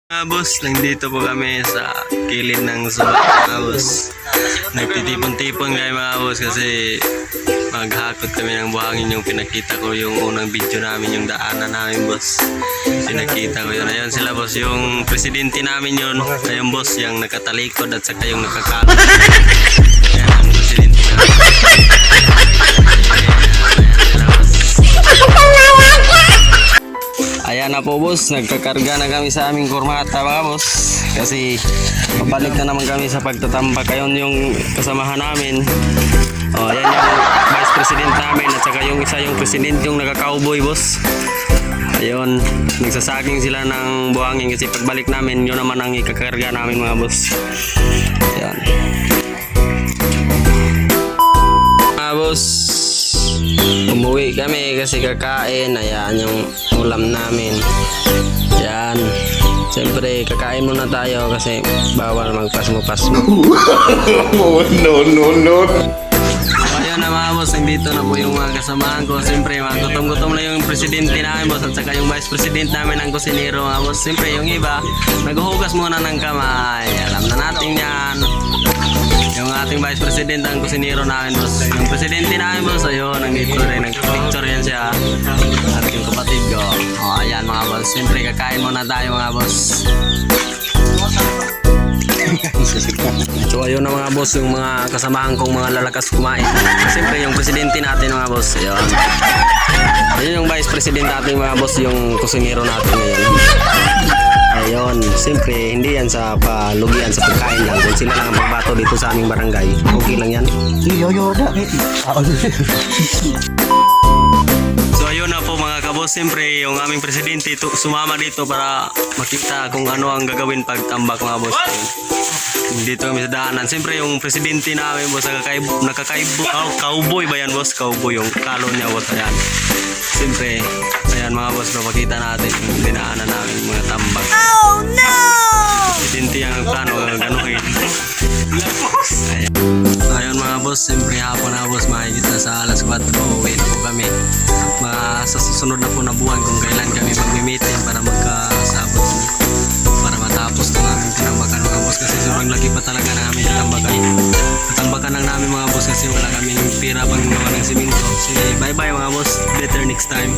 Boss, nandito po kami sa kilid ng subat mga boss. Nagtitipon-tipon kayo mga boss kasi maghakot kami ng buhangin. Yung pinakita ko yung unang video namin, yung daanan namin boss. Pinakita ko yun. Ayun sila boss, yung presidente namin yun. Ayun boss, yung nakatalikod at saka yung nakakalo. Ayan ang presidente namin. Ayan na po boss, nagkakarga na kami sa aming kurmata mga boss. Kasi pabalik na naman kami sa pagtatambak. Ayun yung kasamahan namin. O, ayan yung vice president namin at saka yung isa yung president yung nagka-cowboy boss. Ayun, nagsasaging sila ng buhangin kasi pagbalik namin, yun naman ang ikakarga namin mga boss. Ayan. Mga boss, umuwi kami kasi kakain. Ayan yung ulam namin. Ayan. Siyempre kakain muna tayo kasi bawal magpasmo-pasmo. No. Ayun na mga boss, nandito na po yung mga kasamahan ko. Siyempre mga gutom-gutom na yung presidente namin boss at saka yung vice president namin ang kusinero mga boss. Siyempre yung iba naghuhugas muna ng kamay. Alam na natin yan. Yung ating vice president ang kusinero namin boss. Yung presidente namin boss, ayun, nandito rin, nag-picture yan siya. At yung kapatid ko. O ayan mga boss, siyempre kakain muna tayo mga boss. So ayun na mga boss, yung mga kasamahan kong mga lalakas kumain. Siyempre yung presidente natin mga boss, ayun. Ayun yung vice president natin mga boss, yung kusinero natin ngayon. Ayun, siyempre hindi yan sa palugian sa pagkain lang. Kung sila lang ang magbato dito sa aming barangay, okay lang yan. So ayun na po mga kabos, siyempre yung aming presidente sumama dito para makita kung ano ang gagawin pag tambak mga boss. Dito kami sa daanan. Siyempre yung presidente namin boss, cowboy ba yan boss? Cowboy yung kalon niya boss. Ayan. Siyempre, ayan mga boss, papakita natin yung dinaanan namin mga tambak. Oh no! Presidente yung plano, ganuhin. Ayun mga boss, siyempre hapon na boss, mahigit na sa alas 4, uwi na po kami. Sa susunod na po na buwan kung kailan kami mag-meeting para magkasabot para matapos ng aming tinambakan mga boss, kasi sobrang laki pa talaga na aming natambakan lang namin mga boss kasi wala kaming pira pang gawa ng simento. Bye bye mga boss, better next time.